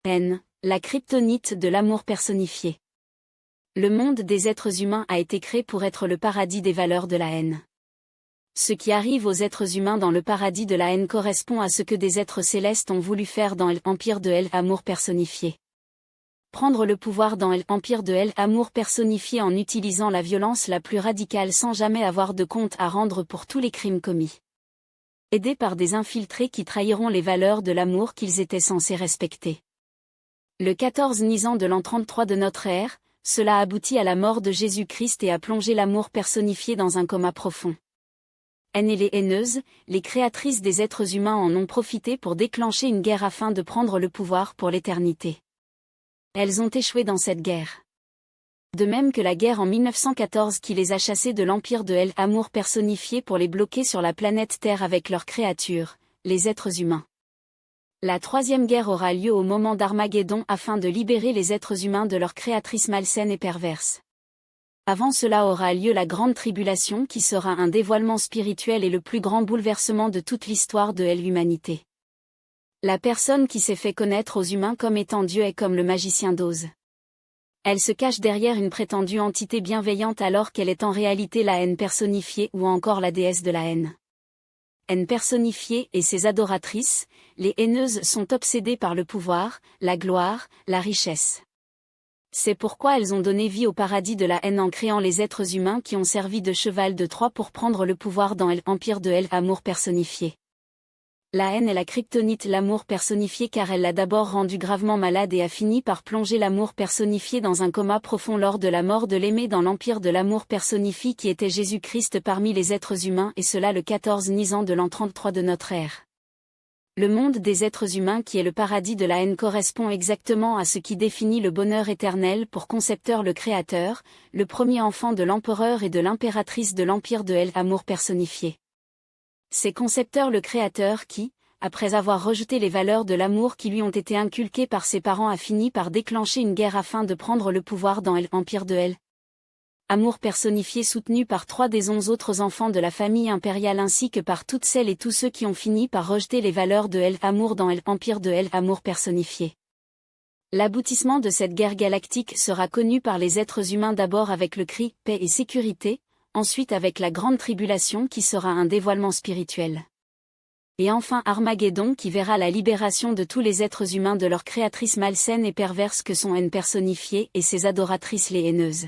Haine, la kryptonite de l'amour personnifié. Le monde des êtres humains a été créé pour être le paradis des valeurs de la haine. Ce qui arrive aux êtres humains dans le paradis de la haine correspond à ce que des êtres célestes ont voulu faire dans l'Empire de Hell, amour personnifié. Prendre le pouvoir dans l'Empire de Hell, amour personnifié en utilisant la violence la plus radicale sans jamais avoir de compte à rendre pour tous les crimes commis. Aidés par des infiltrés qui trahiront les valeurs de l'amour qu'ils étaient censés respecter. Le 14 Nisan de l'an 33 de notre ère, cela aboutit à la mort de Jésus-Christ et a plongé l'amour personnifié dans un coma profond. Haine et les haineuses, les créatrices des êtres humains en ont profité pour déclencher une guerre afin de prendre le pouvoir pour l'éternité. Elles ont échoué dans cette guerre. De même que la guerre en 1914 qui les a chassées de l'Empire de Hell, amour personnifié pour les bloquer sur la planète Terre avec leurs créatures, les êtres humains. La troisième guerre aura lieu au moment d'Armageddon afin de libérer les êtres humains de leurs créatrices malsaines et perverses. Avant cela aura lieu la grande tribulation qui sera un dévoilement spirituel et le plus grand bouleversement de toute l'histoire de l'humanité. La personne qui s'est fait connaître aux humains comme étant Dieu est comme le magicien d'Oz. Elle se cache derrière une prétendue entité bienveillante alors qu'elle est en réalité la haine personnifiée ou encore la déesse de la haine. Haine personnifiée et ses adoratrices, les haineuses sont obsédées par le pouvoir, la gloire, la richesse. C'est pourquoi elles ont donné vie au paradis de la haine en créant les êtres humains qui ont servi de cheval de Troie pour prendre le pouvoir dans l'Empire de Hell, amour personnifié. La haine est la kryptonite, l'amour personnifié car elle l'a d'abord rendu gravement malade et a fini par plonger l'amour personnifié dans un coma profond lors de la mort de l'aimé dans l'empire de l'amour personnifié qui était Jésus-Christ parmi les êtres humains et cela le 14 Nisan de l'an 33 de notre ère. Le monde des êtres humains qui est le paradis de la haine correspond exactement à ce qui définit le bonheur éternel pour concepteur le Créateur, le premier enfant de l'empereur et de l'impératrice de l'empire de Hell, amour personnifié. C'est concepteur le Créateur qui, après avoir rejeté les valeurs de l'amour qui lui ont été inculquées par ses parents a fini par déclencher une guerre afin de prendre le pouvoir dans l'Empire de Hell. Amour personnifié soutenu par 3 des 11 autres enfants de la famille impériale ainsi que par toutes celles et tous ceux qui ont fini par rejeter les valeurs de Hell, amour dans l'Empire de Hell, amour personnifié. L'aboutissement de cette guerre galactique sera connu par les êtres humains d'abord avec le cri « paix et sécurité », ensuite avec la grande tribulation qui sera un dévoilement spirituel. Et enfin Armageddon qui verra la libération de tous les êtres humains de leurs créatrices malsaines et perverses que sont haine personnifiée et ses adoratrices les haineuses.